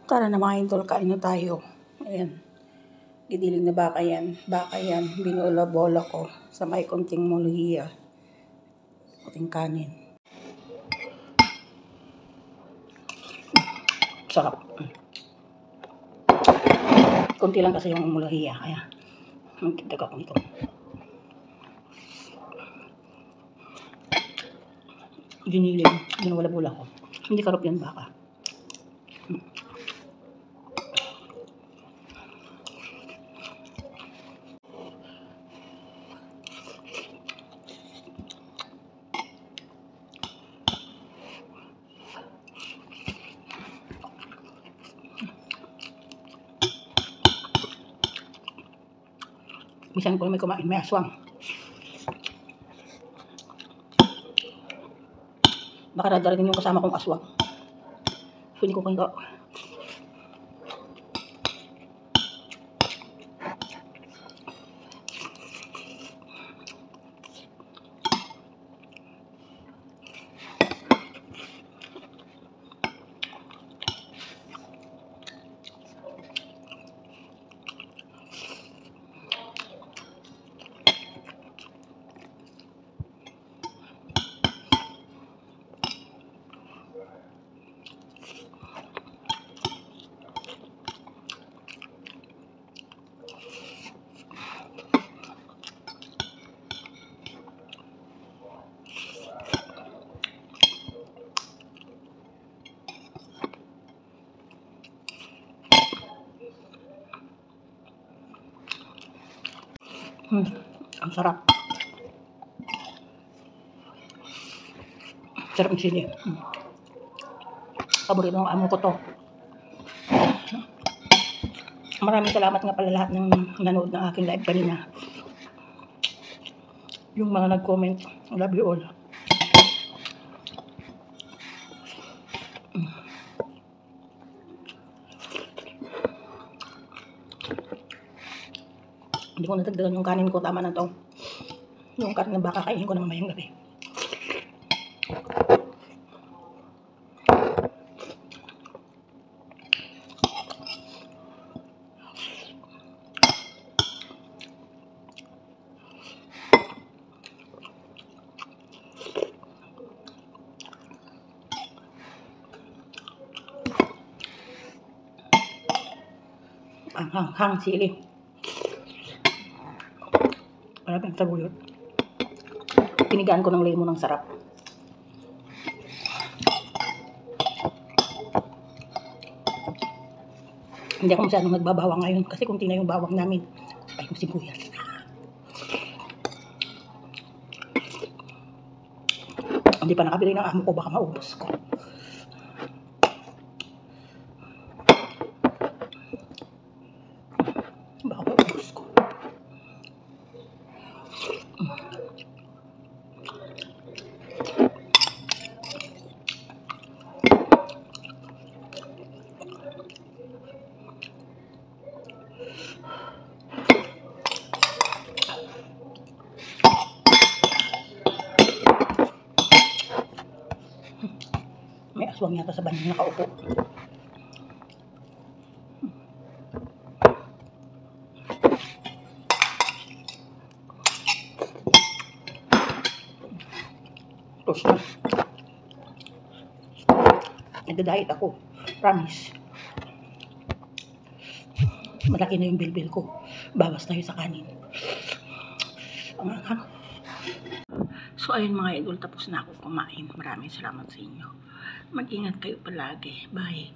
Tara na mga idol, kain na tayo. Ayan. Gidiling na baka yan. Baka yan. Binola-bola ko sa may konting muluhiya. Konting kanin. Sarap. Konti lang kasi yung muluhiya. Kaya, magkidag ako nito. Giniling. Binola-bola ko. Hindi karop yan baka. Bisan ko may kumain, may aswang. Baka dadarating yung kasama kong aswang. Hindi ko kayo. Ang sarap. Sarap ng sili. Paborito ng amo ko to. Maraming salamat nga pala lahat ng nanood ng aking live kanina. Yung mga nag-comment, love you all. Hindi ko natagdagan yung kanin ko, tama na to. Yung kanin na baka kainin ko na mamayang gabi. Ang hanghang sili. Maraming sabuyot. Pinigaan ko ng lemon, ng sarap. Hindi ako masyadong nagbabawang ngayon kasi kunti na yung bawang namin. Ay, yung sibuyas. Hindi pa nakabili ng amo ko, baka maubos ko. Baka maubos ko. May aswang yata sa banyo nakaupo. Tapos na. Nagda-diet ako. Promise. Malaki na yung bilbil ko. Bawas tayo sa kanin. So ayun mga idol, tapos na ako kumain. Maraming salamat sa inyo. Mag-ingat kayo palagi. Bye.